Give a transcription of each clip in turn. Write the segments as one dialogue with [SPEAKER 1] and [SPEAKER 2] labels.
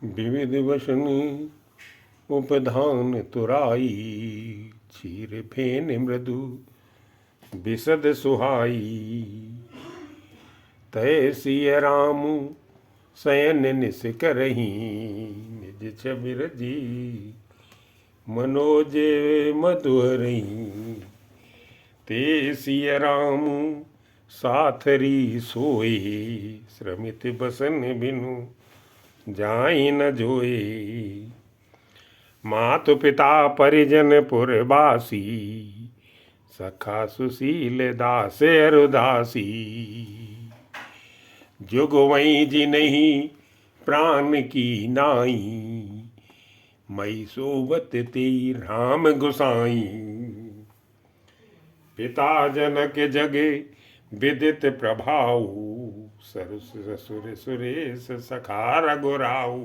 [SPEAKER 1] विविध वसनी उपधान तुराई, क्षीर फेन मृदु बिसद सुहाई। तय सिय रामु शयन निस करही, निज छबिर जी मनोज मधुरही। ते सिय रामु साथरी सोए, श्रमित बसन बिनु जाई न जोए। मातु पिता परिजन पुरवासी, सखा सुशील दास अरुदासी। जुग वहीं जी नहीं प्राण की नाई, मई सोवत ते राम गुसाई। पिता जनक जगे विदित प्रभाऊ, ससुर सुरेश सखा रघुराऊ।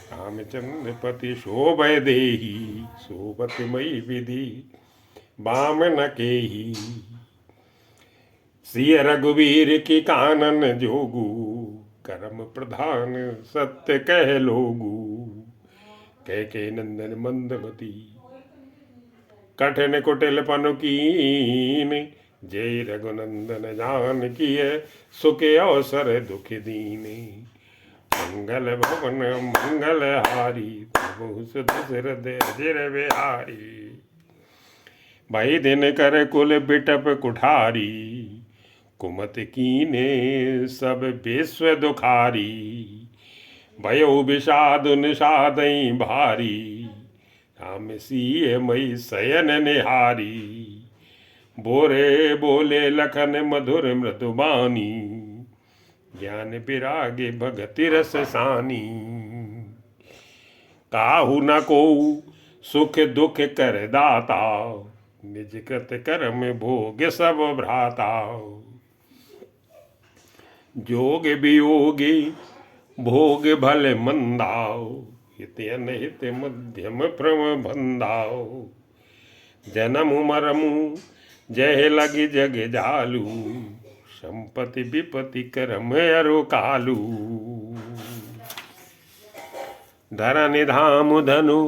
[SPEAKER 1] रामचंद्र पति शोभय देही, सोबत मई विधि बामन केही। सिय रघुवीर की कानन जोगू, कर्म प्रधान सत्य कह लोगू। कह के नंदन मंदमती, कठिन कुटिल पनु कीन। जय रघुनंदन जान किय, सुख अवसर दुख दीने। मंगल भवन मंगल हारी, प्रभु दशरथ अजिर बिहारी। भाई दिन कर कुल बिटप कुठारी, कुमत कीने सब विश्व दुखारी। भयो विषाद निषादई भारी, राम सिय मई शयन निहारी। बोरे बोले लखन मधुर मृदुबानी, ज्ञान विरागे भगति रस सानी। काहू न को सुख दुख कर दाता, निज कृत कर्म भोग सब भ्राता। जोग वियोगी भोग भले मंदाओ, हित अनहित मध्यम भ्रम भंदाओ। जन्म मरमु जय लगी जग जालू, संपत्ति विपत्ति करम अरु कालू। धरनि धाम धनु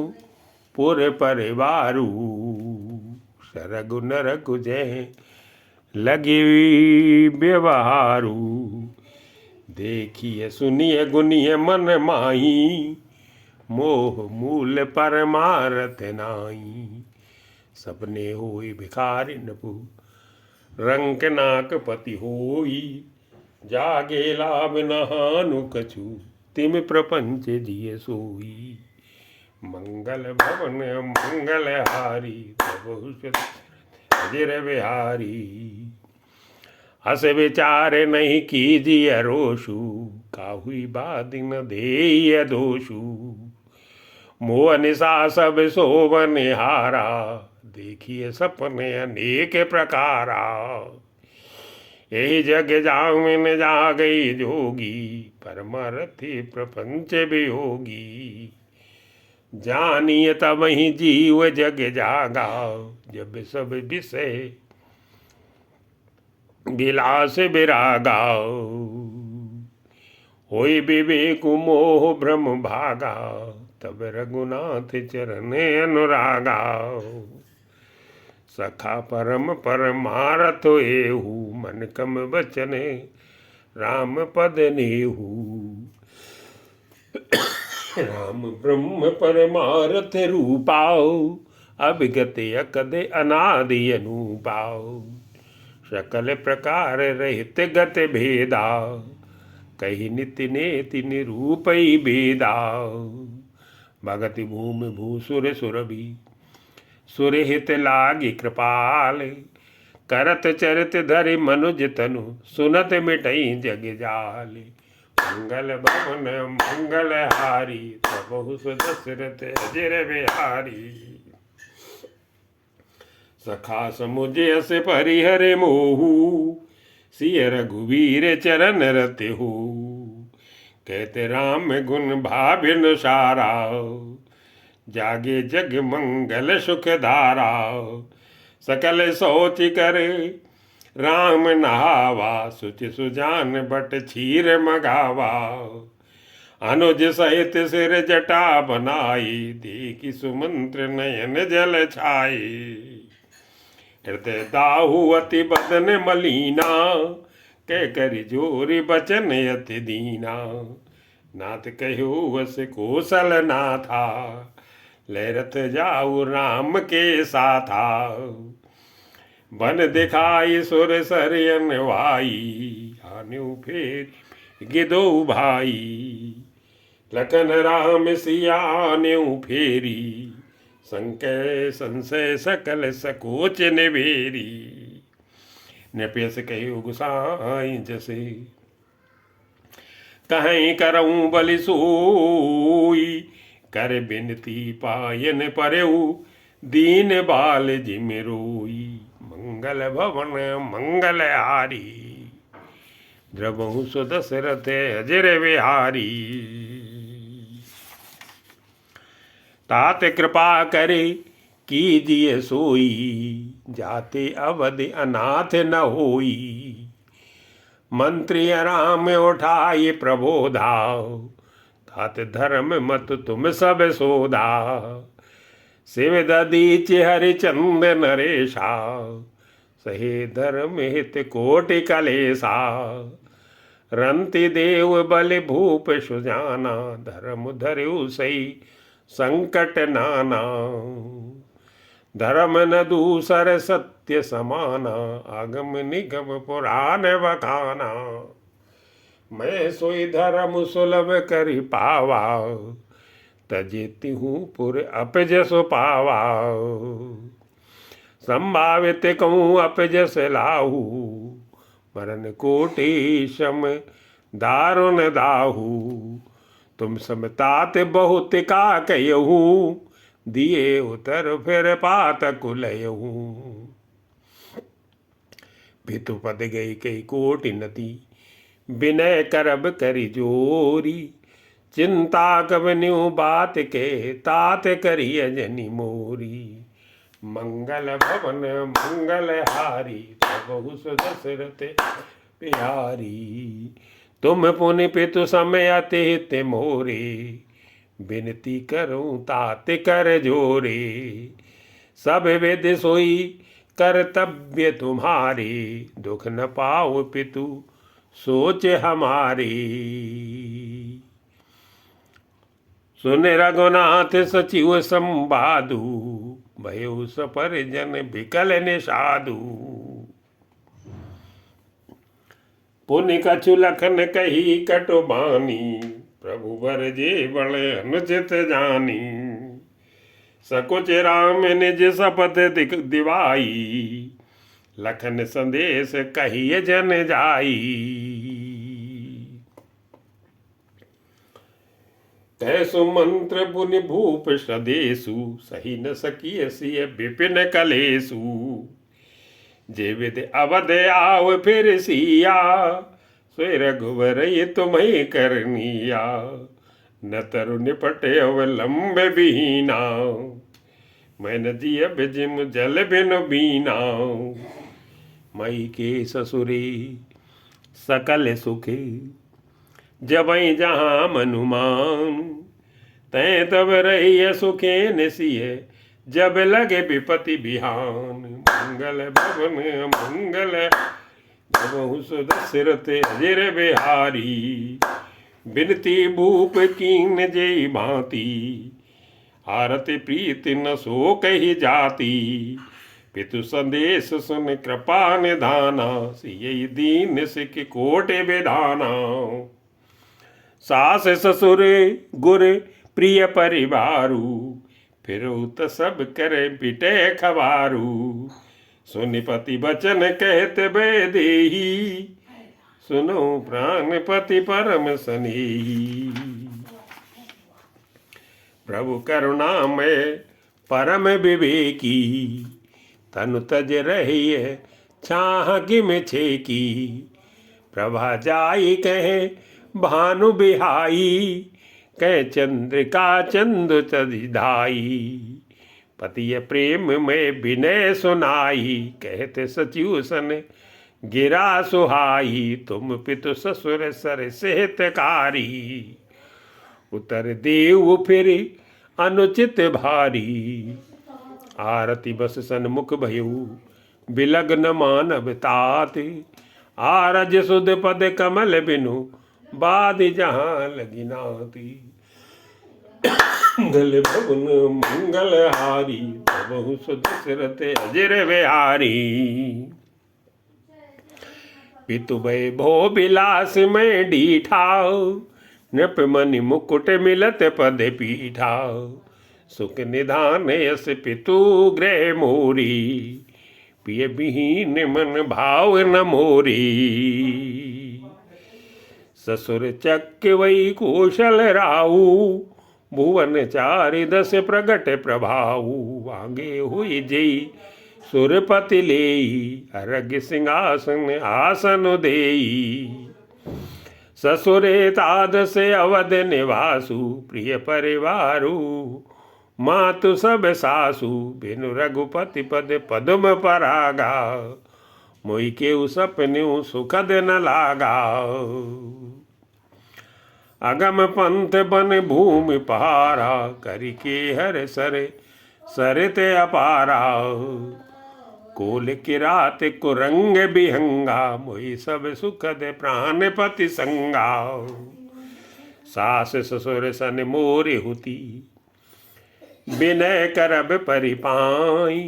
[SPEAKER 1] पुर परिवारू, सरगु नरगु जय लगी व्यवहारू। देखिए सुनिए गुनिए मन माही, मोह मूल परमारथ नाई। सपने होई भिखारी नपु, रंक नाक पति होई। जागे लाभ नहानु कछु, तिम प्रपंच जिय सोई। मंगल भवन मंगल हारी, प्रभु अजिर बिहारी। हस विचार नहीं कीजिए रोषु, काहुई बादि न देय दोषु। मोह निशा सब शोभन हारा, देखिए सपने अनेक प्रकारा। यही जग जामिन जा गई जोगी, परमारथी प्रपंच वियोगी। जानिए तब ही जीव जग जागा, जब सब विषय विलास विरागा। होई विवेक मोह भ्रम भागा, तब रघुनाथ चरण अनुरागा। सखा परम परमारथ एहू, मन कम वचन राम पद नेहू। राम ब्रह्म परमारथ रूपाओ, अभिगत अकद अनादि अनुपाओ। सकल प्रकार रहित गत भेदा, कही नित्य नेति निरूपई भेदा। भगति भूमि भूसुर सुरभि, सुरहित लागी कृपाल। करत चरित धरि मनुज तनु, सुनत मिटई जग जाल। मंगल भवन मंगल हारी, प्रभु दशरथ अजिर बिहारी। सखा समुझ यस परिहर मोहू, सिय रघुवीर चरण रति हो। कहते राम गुण भाभिन सारा, जागे जग मंगल सुख धारा। सकल सोच करे राम नहावा, सुचि सुजान बट क्षीर मगावा। अनुज सहित सिर जटा बनाई, देखी सुमंत्र नयन जल छाए। हृदय दाहु अति बदन मलीना, कह करि जोरि बचन अति दीना। नाथ कहो वस कौशल नाथा, लहरत जाऊ राम के साथा। बन दिखाई सुर सरयन वाई, आन्यु फेर गिदो भाई। लखन राम सिया आन्यु फेरी, संकय संशय सकल सकोच निवेरी। नृपेश कहो गुसाई जसे, कहीं करऊं बलि सोई। कर बिनती पायन परऊ, दीन बाल जिम रोई। मंगल भवन मंगल हारी, द्रवहु सुदशरथ अजर विहारी। तात कृपा करे कीजिए सोई, जाते अवध अनाथ न होई। मंत्री राम उठाए प्रबोधा, तात धर्म मत तुम सब सोधा। शिव ददीच हरिचंद नरेशा, सहे धर्म हित कोटि कलेसा। रंति देव बल भूप सुजाना, धर्म धर्यु सही संकट नाना। धर्म न दूसर सत्य समाना, आगम निगम पुराण बखाना। मैं सोई धर्म सुलभ करि पावा, तजेति हूँ पुर अपजस पावा। संभावित कहूँ अपजस लाहू, मरण कोटि सम दारुण दाहू। तुम समतात बहुत का कहूँ, दिए उतर फिर पात कुलयहू। भितुपद गई कई कोटि नती, विनय करब करि जोरी। चिंता कब न्यू बात के, तात करिय जनि मोरी। मंगल भवन मंगल हारी, प्रभु सुदशरथ बिहारी। तुम पुनि पितु समय अति हित मोरे, बिनती करूं तात कर जोरे। सब विधि सोई कर्तव्य तुम्हारे, दुख न पाओ पितु सोच हमारी। सुन रघुनाथ सचिव संवादु, भयो सपरिजन विकल निषादु। पुनि कछु लखन कही कटुबानी, प्रभु बर जे बड़ अनुचित जानी। सकुच राम निज शपथ दिवाई, लखन संदेश कहिए जन जाई। तैसु मंत्र पुनि भूप सदेशु, सही न सकिय सिय विपिन कलेसु। जे विधि अवध आव फिर सिया, सोई रघुवर ये तुम्हें करनिया। न तरु निपट अवलंब बीना, मैं न जिय बिजिम जल बिन बीना। मई के ससुरे सकल सुखे, जबई जहाँ मनुमान। तै तब रही सुखे निसिय, जब लगे विपति बिहान। मंगल भवन मंगल, जबहु सुदशरथ अजर बिहारी। बिनती भूप कीन जय भांति, आरती प्रीति न सो कही जाती। पितु संदेश सुन कृपा निधाना, सिय दीन सिख कोटि विधाना। सास ससुर गुर प्रिय परिवारू, फिरुत सब करे पिटे खबारू। सुनिपति बचन कहते बेदेही, सुनो प्राणपति परम स्नेही। प्रभु करुणामय परम विवेकी, तनु तज रहिए छाह किम छेकी। प्रभा जाई कहे भानु बिहाई, कह चंद्रिका चंद तदिधाई। पतिय प्रेम में विनय सुनाई, कहते सचिव सन गिरा सुहाई। तुम पितु ससुर सर सेहतकारी, उतर देव फिर अनुचित भारी। आरती बस सन्मुख भयऊ बिलग्न मानव तात। आरज सुध पद कमल बिनु बाद जहाँ लगी नाती। मंगल भवन मंगल हारी बहु सुदशरथ अजर बिहारी। पितु भय भो विलास में डीठा नृप मनि मुकुट मिलत पद पीठा। सुख निधान यस पितु गृह मोरी पिय विहीन मन भाव न मोरी। ससुर चक्र वही कौशल राऊ भुवन चारि दस प्रगट प्रभाऊ। आगे हुई जई सुरपति लेई अर्घ्य सिंहासन आसन देई। ससुरे तादस अवध निवासु प्रिय परिवारु। मातु सब सासु बिनु रघुपति पद पद्म परागा। मोहि केउ सपन्यु सुखद न लागा। अगम पंथ बन भूमि पहारा करिके हर सरे सरित अपारा। कोल किरात कुरंग बिहंगा मोहि सब सुखद प्राणपति संगा। सास ससुर सन मोरे हुती विनय करब परिपाई।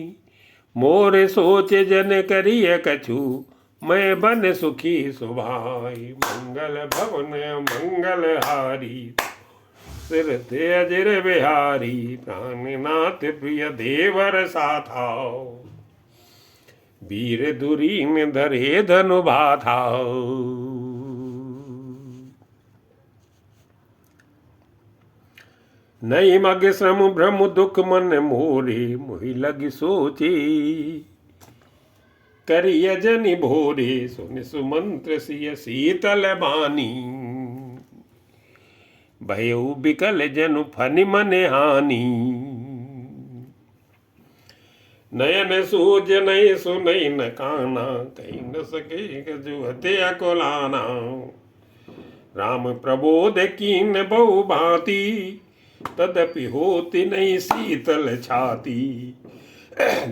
[SPEAKER 1] मोर सोच जन करिय कछु मैं बन सुखी सुभाई। मंगल भवन मंगल हारी सिर ते अजर बिहारी। प्राणनाथ प्रिय देवर साथाओ वीर दुरीन धरे धनु बाधाओ। नहीं मग श्रम भ्रम दुख मन मोरे मोहि लग सोचे। करिय जनि भोरे सुन सुमंत्र सिय शीतल बानी। भयउ बिकल जनु फनि मन हानि। नयन सूज नहीं सुनई न काना कहीं न सके जो हत्या को लाना। राम प्रबोध कीन बहु भांति तदपि होती नहीं शीतल छाती।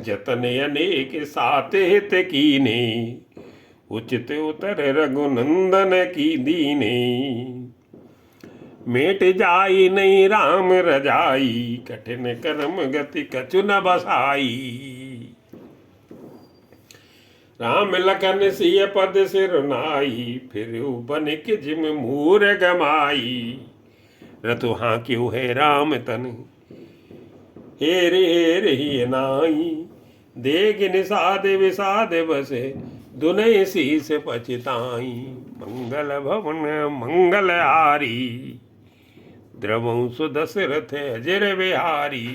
[SPEAKER 1] जतन अनेक सात हित कीने उचित उतर रघुनंदन की दीने। मेट जाई नहीं राम रजाई कठिन कर्म गति कछु न बसाई। राम लखन सिय पद सिर नाई फिर बन के जिम मूर गमाई। रतु हाँ क्यों है राम तन हेर ही नाई। देख निषाद विषाद बसे दुनय शीस पछताई। मंगल भवन मंगल हारी द्रवंसु दशरथ अजर बिहारी।